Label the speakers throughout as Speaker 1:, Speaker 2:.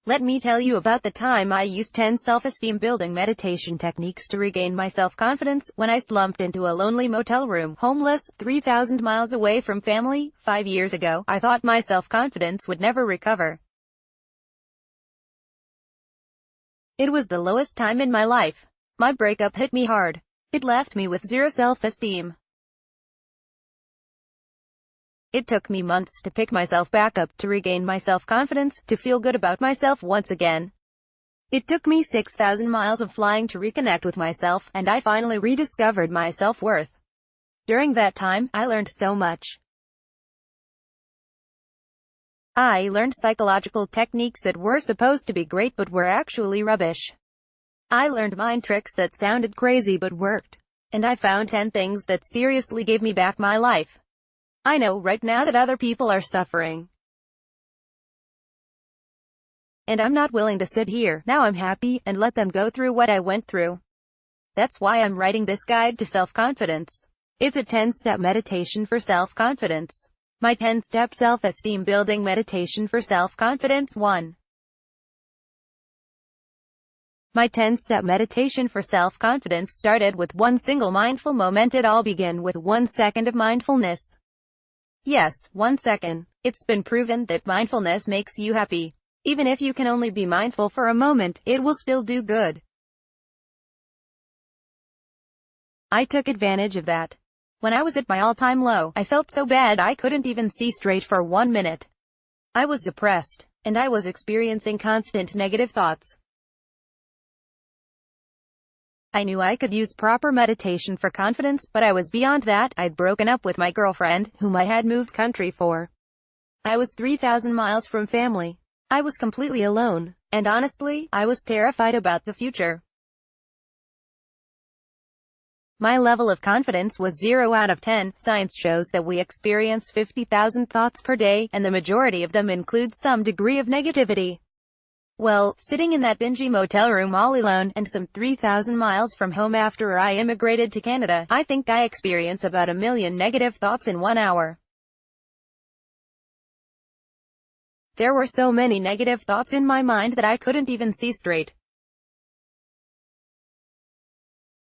Speaker 1: Let me tell you about the time I used 10 self-esteem building meditation techniques to regain my self-confidence when I slumped into a lonely motel room, homeless, 3,000 miles away from family. 5 years ago, I thought my self-confidence would never recover. It was the lowest time in my life. My breakup hit me hard. It left me with zero self-esteem. It took me months to pick myself back up, to regain my self-confidence, to feel good about myself once again. It took me 6,000 miles of flying to reconnect with myself, and I finally rediscovered my self-worth. During that time, I learned so much. I learned psychological techniques that were supposed to be great but were actually rubbish. I learned mind tricks that sounded crazy but worked. And I found 10 things that seriously gave me back my life. I know right now that other people are suffering. And I'm not willing to sit here, now I'm happy, and let them go through what I went through. That's why I'm writing this guide to self-confidence. It's a 10-step meditation for self-confidence. My 10-step self-esteem building meditation for self-confidence. 1. My 10-step meditation for self-confidence started with one single mindful moment. It all began with 1 second of mindfulness. Yes, 1 second. It's been proven that mindfulness makes you happy. Even if you can only be mindful for a moment, it will still do good. I took advantage of that. When I was at my all-time low, I felt so bad I couldn't even see straight for 1 minute. I was depressed, and I was experiencing constant negative thoughts. I knew I could use proper meditation for confidence, but I was beyond that. I'd broken up with my girlfriend, whom I had moved country for. I was 3,000 miles from family. I was completely alone, and honestly, I was terrified about the future. My level of confidence was 0 out of 10. Science shows that we experience 50,000 thoughts per day, and the majority of them include some degree of negativity. Well, sitting in that dingy motel room all alone, and some 3,000 miles from home after I immigrated to Canada, I think I experience about 1 million negative thoughts in 1 hour. There were so many negative thoughts in my mind that I couldn't even see straight.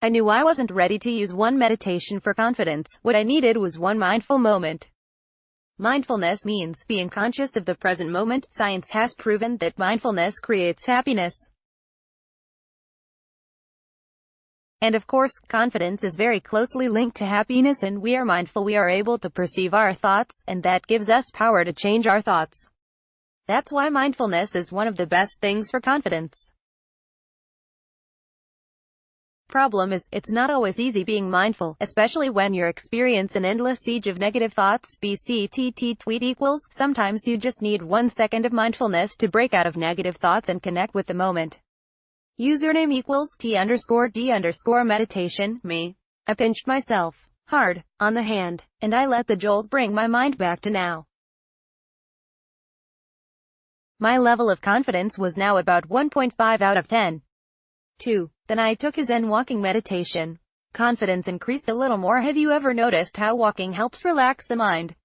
Speaker 1: I knew I wasn't ready to use one meditation for confidence. What I needed was one mindful moment. Mindfulness means being conscious of the present moment. Science has proven that mindfulness creates happiness. And of course, confidence is very closely linked to happiness, and we are mindful, we are able to perceive our thoughts, and that gives us power to change our thoughts. That's why mindfulness is one of the best things for confidence. Problem is, it's not always easy being mindful, especially when you're experiencing an endless siege of negative thoughts. BCTT tweet equals, sometimes you just need 1 second of mindfulness to break out of negative thoughts and connect with the moment. Username equals T_D_meditation, me. I pinched myself hard on the hand, and I let the jolt bring my mind back to now. My level of confidence was now about 1.5 out of 10. 2. Then I took a Zen walking meditation. Confidence increased a little more. Have you ever noticed how walking helps relax the mind?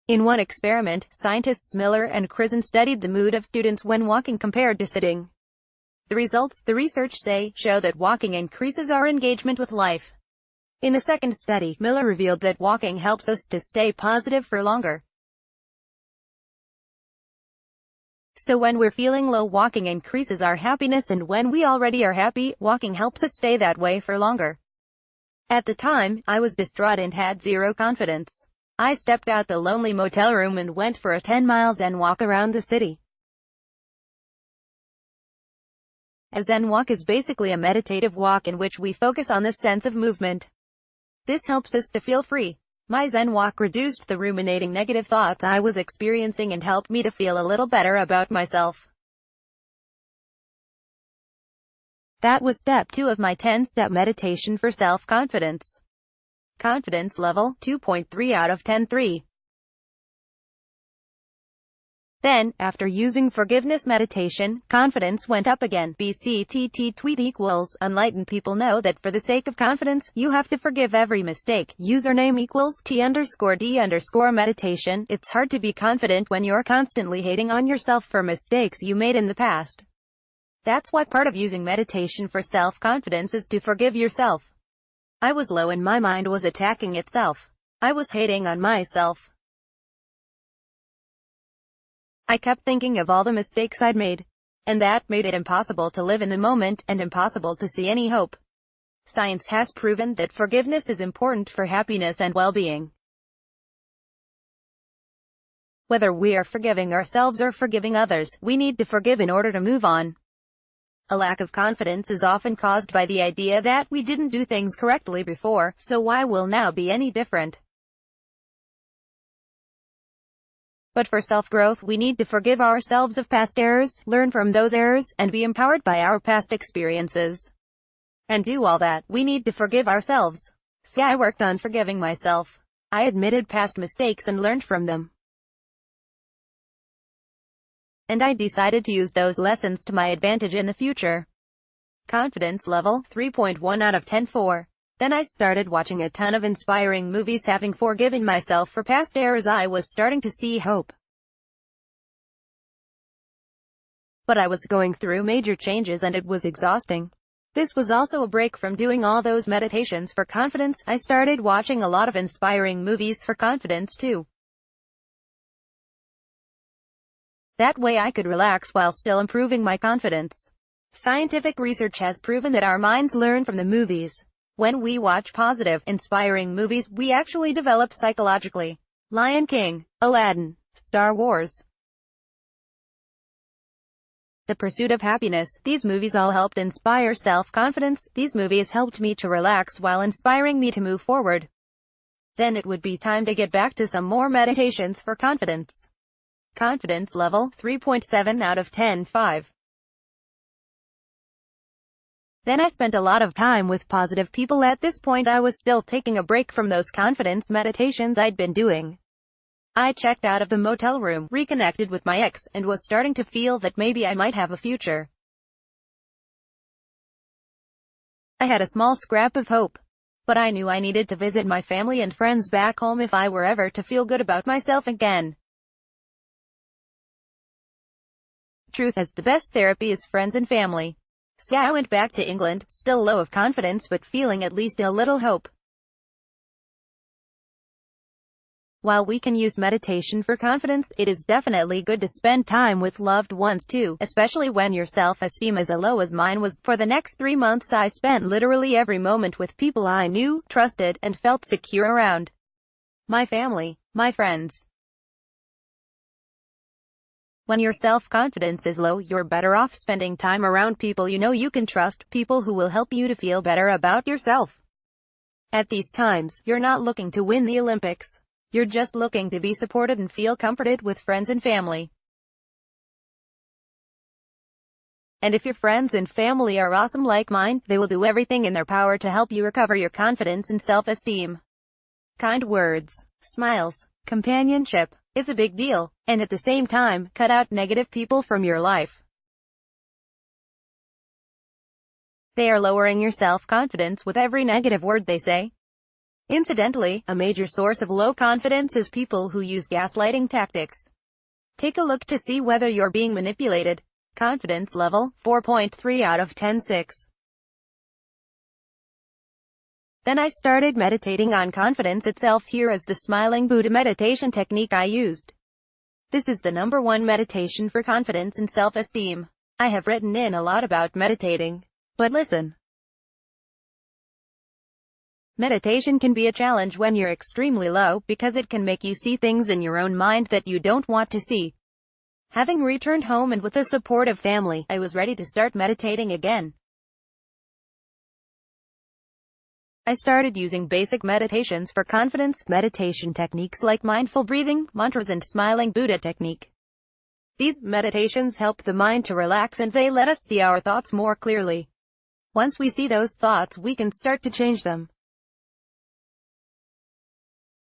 Speaker 1: In one experiment, scientists Miller and Krisen studied the mood of students when walking compared to sitting. The results, the research show that walking increases our engagement with life. In a second study, Miller revealed that walking helps us to stay positive for longer. So when we're feeling low, walking increases our happiness, and when we already are happy, walking helps us stay that way for longer. At the time, I was distraught and had zero confidence. I stepped out the lonely motel room and went for a 10-mile Zen walk around the city. A Zen walk is basically a meditative walk in which we focus on the sense of movement. This helps us to feel free. My Zen walk reduced the ruminating negative thoughts I was experiencing and helped me to feel a little better about myself. That was step 2 of my 10-step meditation for self-confidence. Confidence level, 2.3 out of 10. 3. Then, after using forgiveness meditation, confidence went up again. BCTT tweet equals, enlightened people know that for the sake of confidence, you have to forgive every mistake. Username equals T_D_ meditation. It's hard to be confident when you're constantly hating on yourself for mistakes you made in the past. That's why part of using meditation for self-confidence is to forgive yourself. I was low and my mind was attacking itself. I was hating on myself. I kept thinking of all the mistakes I'd made. And that made it impossible to live in the moment, and impossible to see any hope. Science has proven that forgiveness is important for happiness and well-being. Whether we are forgiving ourselves or forgiving others, we need to forgive in order to move on. A lack of confidence is often caused by the idea that we didn't do things correctly before, so why will now be any different? But for self-growth, we need to forgive ourselves of past errors, learn from those errors, and be empowered by our past experiences. And do all that, we need to forgive ourselves. See, I worked on forgiving myself. I admitted past mistakes and learned from them. And I decided to use those lessons to my advantage in the future. Confidence level, 3.1 out of 10. 4. Then I started watching a ton of inspiring movies. Having forgiven myself for past errors, I was starting to see hope. But I was going through major changes and it was exhausting. This was also a break from doing all those meditations for confidence. I started watching a lot of inspiring movies for confidence too. That way I could relax while still improving my confidence. Scientific research has proven that our minds learn from the movies. When we watch positive, inspiring movies, we actually develop psychologically. Lion King, Aladdin, Star Wars, The Pursuit of Happiness. These movies all helped inspire self-confidence. These movies helped me to relax while inspiring me to move forward. Then it would be time to get back to some more meditations for confidence. Confidence level, 3.7 out of 10. 5. Then I spent a lot of time with positive people. At this point I was still taking a break from those confidence meditations I'd been doing. I checked out of the motel room, reconnected with my ex, and was starting to feel that maybe I might have a future. I had a small scrap of hope. But I knew I needed to visit my family and friends back home if I were ever to feel good about myself again. Truth is, the best therapy is friends and family. So I went back to England, still low of confidence but feeling at least a little hope. While we can use meditation for confidence, it is definitely good to spend time with loved ones too, especially when your self-esteem is as low as mine was. For the next 3 months I spent literally every moment with people I knew, trusted, and felt secure around. My family, my friends. When your self-confidence is low, you're better off spending time around people you know you can trust, people who will help you to feel better about yourself. At these times, you're not looking to win the Olympics. You're just looking to be supported and feel comforted with friends and family. And if your friends and family are awesome like mine, they will do everything in their power to help you recover your confidence and self-esteem. Kind words, smiles, companionship. It's a big deal. And at the same time, cut out negative people from your life. They are lowering your self-confidence with every negative word they say. Incidentally, a major source of low confidence is people who use gaslighting tactics. Take a look to see whether you're being manipulated. Confidence level, 4.3 out of 10. 6. Then I started meditating on confidence itself. Here is the smiling Buddha meditation technique I used. This is the #1 meditation for confidence and self-esteem. I have written in a lot about meditating. But listen. Meditation can be a challenge when you're extremely low, because it can make you see things in your own mind that you don't want to see. Having returned home and with the support of family, I was ready to start meditating again. I started using basic meditations for confidence, meditation techniques like mindful breathing, mantras and smiling Buddha technique. These meditations help the mind to relax and they let us see our thoughts more clearly. Once we see those thoughts, we can start to change them.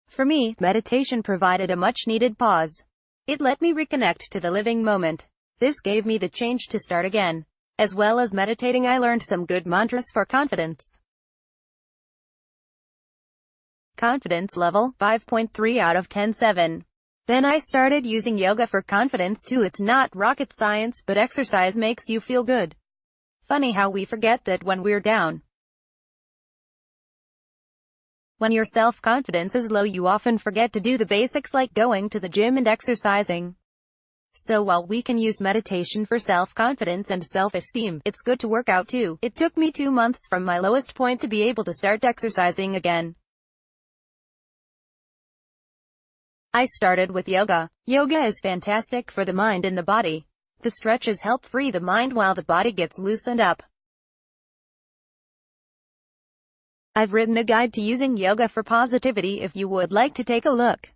Speaker 1: For me, meditation provided a much-needed pause. It let me reconnect to the living moment. This gave me the change to start again. As well as meditating, I learned some good mantras for confidence. Confidence level, 5.3 out of 10, 7. Then I started using yoga for confidence too. It's not rocket science, but exercise makes you feel good. Funny how we forget that when we're down. When your self-confidence is low, you often forget to do the basics like going to the gym and exercising. So while we can use meditation for self-confidence and self-esteem, it's good to work out too. It took me 2 months from my lowest point to be able to start exercising again. I started with yoga. Yoga is fantastic for the mind and the body. The stretches help free the mind while the body gets loosened up. I've written a guide to using yoga for positivity if you would like to take a look.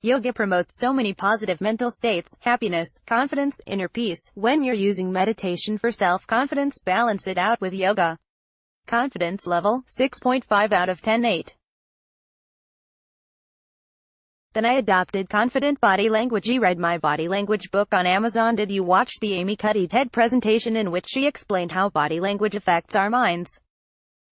Speaker 1: Yoga promotes so many positive mental states: happiness, confidence, inner peace. When you're using meditation for self-confidence, balance it out with yoga. Confidence level, 6.5 out of 10, 8. Then I adopted confident body language. I read my body language book on Amazon. Did you watch the Amy Cuddy TED presentation in which she explained how body language affects our minds?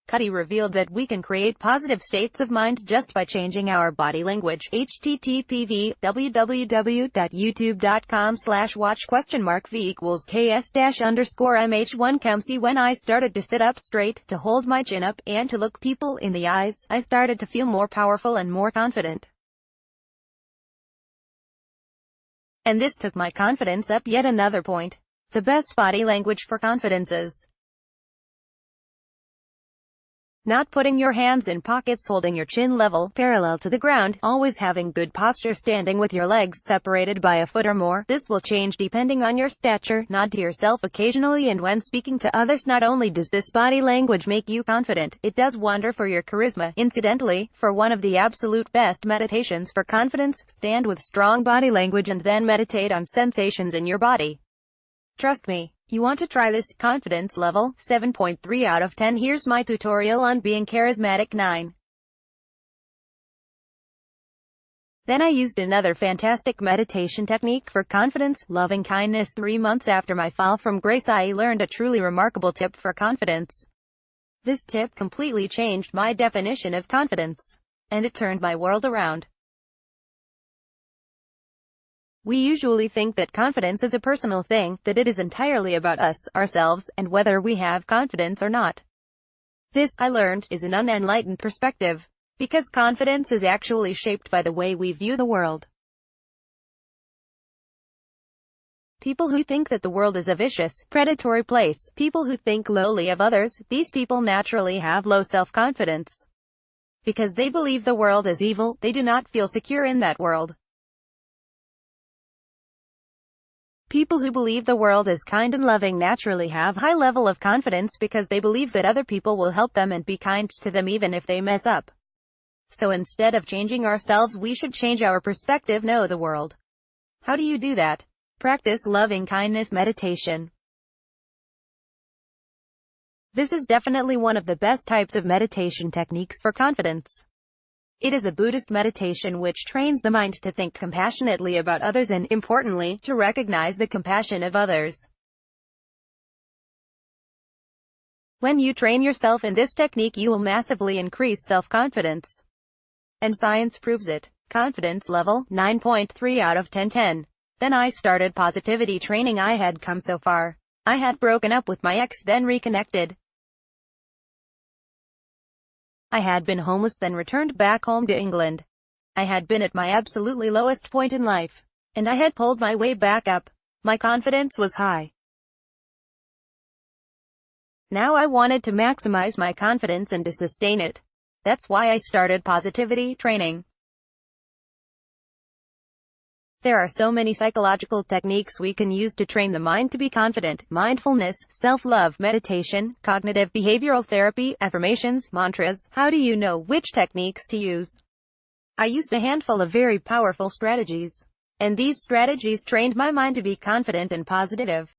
Speaker 1: Cuddy revealed that we can create positive states of mind just by changing our body language. http://www.youtube.com/watch?v=ks-_mh1kmc. When I started to sit up straight, to hold my chin up, and to look people in the eyes, I started to feel more powerful and more confident. And this took my confidence up. Yet another point. The best body language for confidence is not putting your hands in pockets, holding your chin level, parallel to the ground, always having good posture, standing with your legs separated by a foot or more. This will change depending on your stature. Nod to yourself occasionally and when speaking to others. Not only does this body language make you confident, it does wonder for your charisma. Incidentally, for one of the absolute best meditations for confidence, stand with strong body language and then meditate on sensations in your body. Trust me, you want to try this. Confidence level, 7.3 out of 10. Here's my tutorial on being charismatic. 9. Then I used another fantastic meditation technique for confidence, loving kindness. 3 months after my fall from grace, I learned a truly remarkable tip for confidence. This tip completely changed my definition of confidence. And it turned my world around. We usually think that confidence is a personal thing, that it is entirely about us, ourselves, and whether we have confidence or not. This, I learned, is an unenlightened perspective. Because confidence is actually shaped by the way we view the world. People who think that the world is a vicious, predatory place, people who think lowly of others, these people naturally have low self-confidence. Because they believe the world is evil, they do not feel secure in that world. People who believe the world is kind and loving naturally have high level of confidence because they believe that other people will help them and be kind to them even if they mess up. So instead of changing ourselves, we should change our perspective. Know the world. How do you do that? Practice loving kindness meditation. This is definitely one of the best types of meditation techniques for confidence. It is a Buddhist meditation which trains the mind to think compassionately about others and, importantly, to recognize the compassion of others. When you train yourself in this technique, you will massively increase self-confidence. And science proves it. Confidence level, 9.3 out of 10, 10. Then I started positivity training. I had come so far. I had broken up with my ex, then reconnected. I had been homeless, then returned back home to England. I had been at my absolutely lowest point in life. And I had pulled my way back up. My confidence was high. Now I wanted to maximize my confidence and to sustain it. That's why I started positivity training. There are so many psychological techniques we can use to train the mind to be confident: mindfulness, self-love, meditation, cognitive behavioral therapy, affirmations, mantras. How do you know which techniques to use? I used a handful of very powerful strategies. And these strategies trained my mind to be confident and positive.